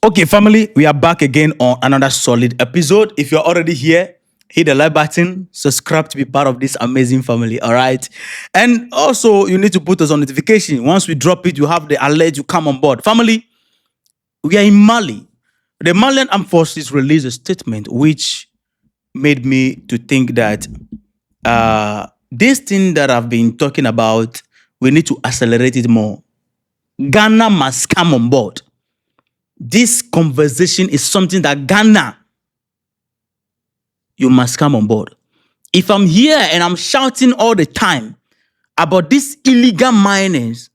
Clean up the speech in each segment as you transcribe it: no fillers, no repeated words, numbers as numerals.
Okay, family, we are back again on another solid episode. If you're already here, hit the like button, subscribe to be part of this amazing family, all right? And also, you need to put us on notification. Once we drop it, you have the alert, you come on board. Family, we are in Mali. The Malian Armed Forces released a statement which made me to think that this thing that I've been talking about, we need to accelerate it more. Ghana must come on board. This conversation is something that Ghana, you must come on board. If I'm here and I'm shouting all the time about these illegal miners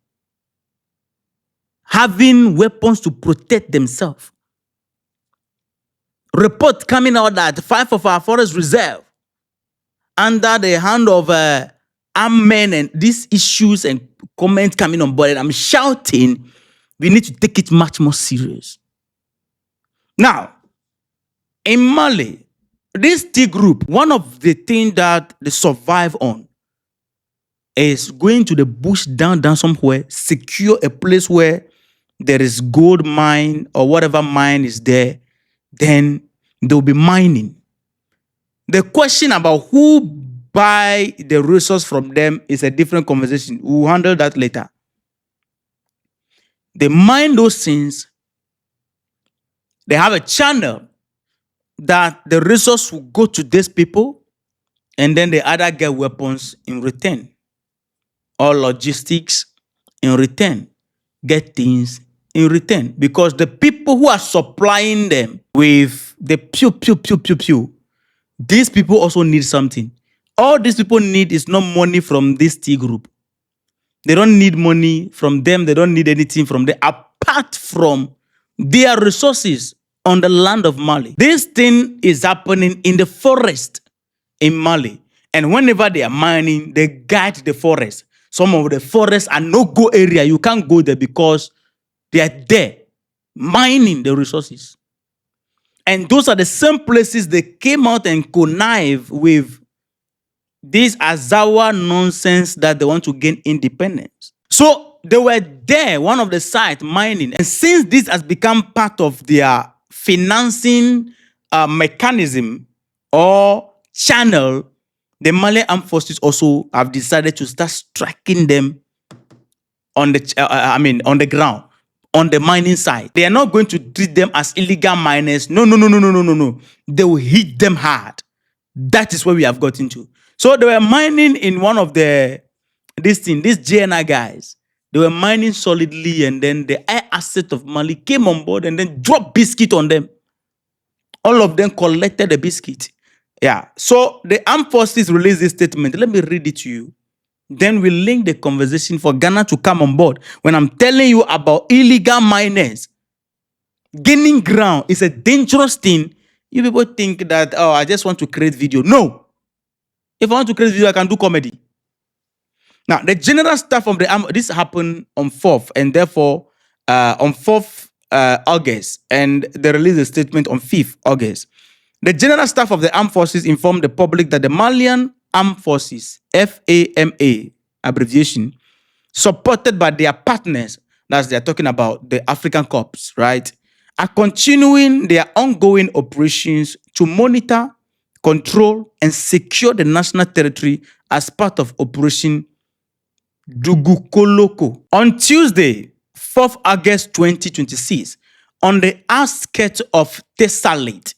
having weapons to protect themselves, report coming out that 5 of our forest reserve under the hand of armed men and these issues and comments coming on board, and I'm shouting, we need to take it much more serious. Now, in Mali, this T group, one of the things that they survive on is going to the bush down somewhere, secure a place where there is gold mine or whatever mine is there, then they'll be mining. The question about who buy the resource from them is a different conversation. We'll handle that later. They mine those things. They have a channel that the resource will go to these people, and then they either get weapons in return or logistics in return, get things in return. Because the people who are supplying them with the pew, these people also need something. All these people need is not money from this T group. They don't need money from them. They don't need anything from them apart from their resources on the land of Mali. This thing is happening in the forest in Mali. And whenever they are mining, they guide the forest. Some of the forests are no-go area. You can't go there because they are there mining the resources. And those are the same places they came out and connive with this Azawa nonsense that they want to gain independence. So they were there, one of the sites, mining. And since this has become part of their financing mechanism or channel, the Malian Armed Forces also have decided to start striking them on the on the ground, on the mining side. They are not going to treat them as illegal miners. No. They will hit them hard. That is where we have got into. So they were mining in one of these JNI guys. They were mining solidly, and then the air asset of Mali came on board and then dropped biscuit on them. All of them collected the biscuit. Yeah. So the armed forces released this statement. Let me read it to you. Then we link the conversation for Ghana to come on board. When I'm telling you about illegal miners gaining ground, it's a dangerous thing. You people think that, oh, I just want to create video. No. If I want to create video, I can do comedy. Now, the general staff of the army, this happened on 4th, and therefore on 4th August, and they released a statement on 5th August. The general staff of the armed forces informed the public that the Malian Armed Forces, FAMA abbreviation, supported by their partners, that's they're talking about the African Corps, right, are continuing their ongoing operations to monitor, control, and secure the national territory as part of Operation Dugukoloko. On Tuesday, 4th August 2026, on the outskirts of Tessalit,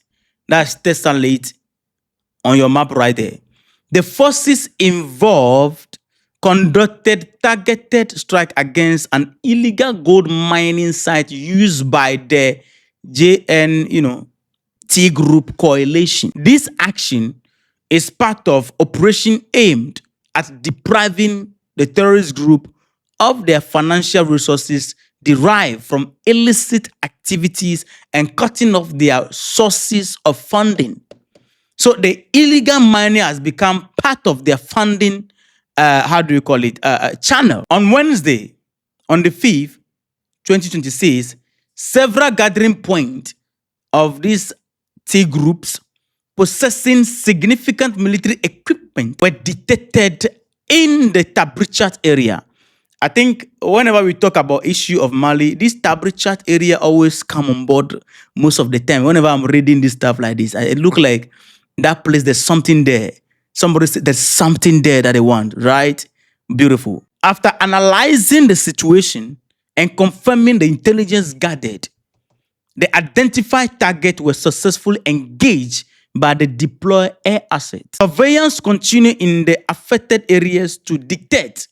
that's Tessalit on your map right there, the forces involved conducted targeted strike against an illegal gold mining site used by the T group coalition. This action is part of operation aimed at depriving the terrorist group of their financial resources derived from illicit activities and cutting off their sources of funding. So the illegal mining has become part of their funding, channel. On Wednesday, on the 5th, 2026, several gathering points of these T groups possessing significant military equipment were detected in the Tabrichat area I think whenever we talk about issue of Mali, this Tabri area always come on board most of the time. Whenever I'm reading this stuff like this, it look like that place, there's something there. Somebody said there's something there that they want, right? Beautiful. After analyzing the situation and confirming the intelligence gathered, the identified target was successfully engaged by the deployed air assets. Surveillance continued in the affected areas to dictate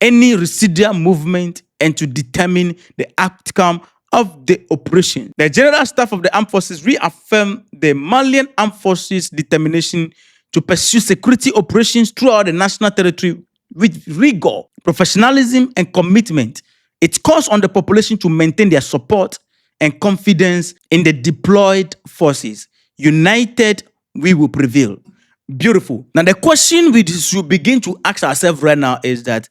any residual movement and to determine the outcome of the operation. The General Staff of the Armed Forces reaffirmed the Malian Armed Forces' determination to pursue security operations throughout the national territory with rigor, professionalism, and commitment. It calls on the population to maintain their support and confidence in the deployed forces. United, we will prevail. Beautiful. Now, the question we should begin to ask ourselves right now is that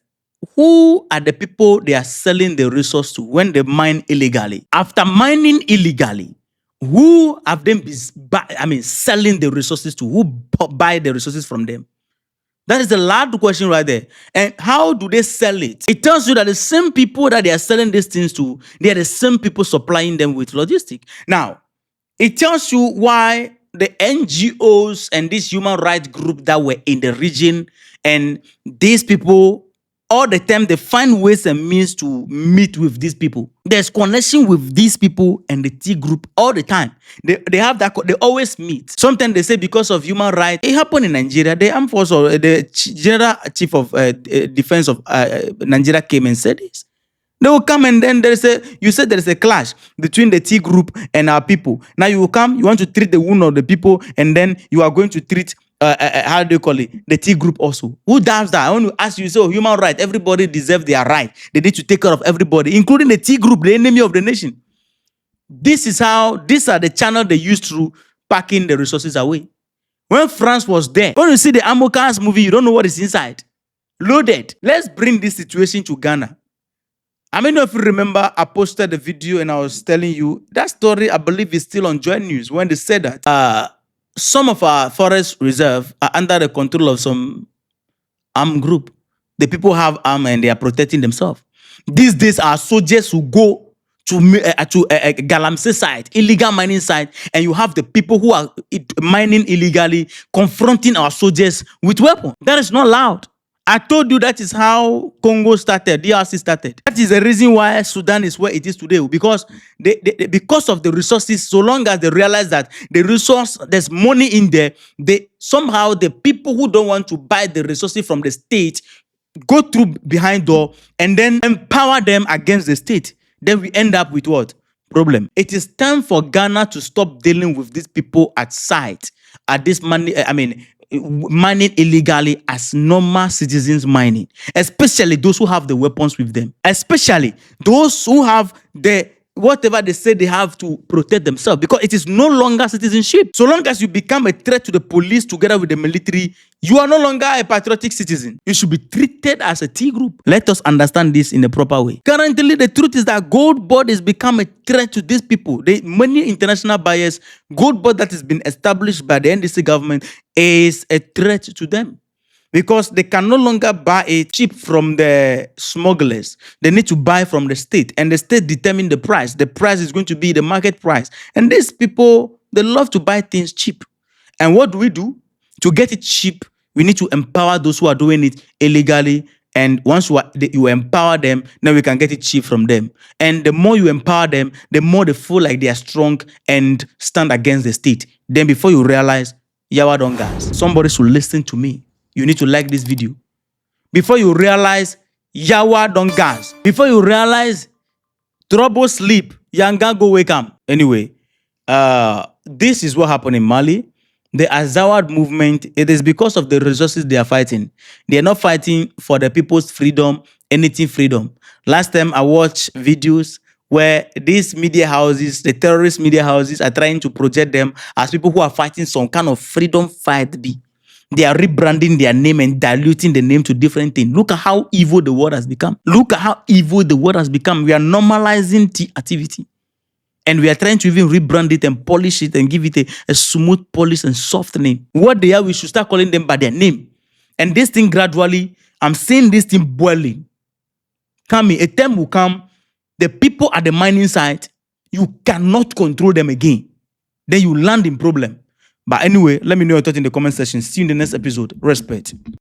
who are the people they are selling the resource to when they mine illegally? After mining illegally, who have them been selling the resources to? Who buy the resources from them? That is the large question right there. And how do they sell it? It tells you that the same people that they are selling these things to, they are the same people supplying them with logistics. Now, it tells you why the NGOs and this human rights group that were in the region and these people, all the time they find ways and means to meet with these people. There's connection with these people and the T group all the time. They have that, they always meet. Sometimes they say because of human rights. It happened in Nigeria. The armed force or the general chief of defense of Nigeria came and said this. They will come and then you said there is a clash between the T group and our people. Now you will come, you want to treat the wound of the people, and then you are going to treat how do you call it? The T group also. Who does that? I want to ask you, so human rights, everybody deserves their right. They need to take care of everybody, including the T group, the enemy of the nation. These are the channels they used to packing the resources away. When France was there, when you see the Amokans movie, you don't know what is inside. Loaded. Let's bring this situation to Ghana. I mean, if you remember, I posted the video and I was telling you that story, I believe, is still on Joy News when they said that some of our forest reserve are under the control of some armed group. The people have armor and they are protecting themselves. These days, our soldiers who go to Galamsey site, illegal mining site, and you have the people who are mining illegally confronting our soldiers with weapons. That is not allowed. I told you that is how Congo started, DRC started. That is the reason why Sudan is where it is today. Because because of the resources, so long as they realize that the resource, there's money in there, somehow the people who don't want to buy the resources from the state go through behind door and then empower them against the state. Then we end up with what? Problem. It is time for Ghana to stop dealing with these people at site, at this money, mining illegally as normal citizens mining, especially those who have the weapons with them, especially those who have the whatever they say they have to protect themselves, because it is no longer citizenship. So long as you become a threat to the police together with the military, you are no longer a patriotic citizen. You should be treated as a T group. Let us understand this in a proper way. Currently, the truth is that gold board has become a threat to these people. Many international buyers, gold board that has been established by the NDC government is a threat to them, because they can no longer buy it cheap from the smugglers. They need to buy from the state, and the state determines the price. The price is going to be the market price. And these people, they love to buy things cheap. And what do we do? To get it cheap, we need to empower those who are doing it illegally. And once you empower them, then we can get it cheap from them. And the more you empower them, the more they feel like they are strong and stand against the state. Then before you realize, yawa don gas. Somebody should listen to me. You need to like this video. Before you realize, yawa don gas. Before you realize, trouble sleep, yanga go wake up. Anyway, this is what happened in Mali. The Azawad movement, it is because of the resources they are fighting. They are not fighting for the people's freedom, anything freedom. Last time I watched videos where these media houses, the terrorist media houses, are trying to project them as people who are fighting some kind of freedom fight. They are rebranding their name and diluting the name to different things. Look at how evil the world has become. Look at how evil the world has become. We are normalizing T activity. And we are trying to even rebrand it and polish it and give it a smooth, polish and soft name. What they are, we should start calling them by their name. And this thing gradually, I'm seeing this thing boiling. coming, a time will come, the people at the mining site, you cannot control them again. Then you land in problem. But anyway, let me know your thoughts in the comment section. See you in the next episode. Respect.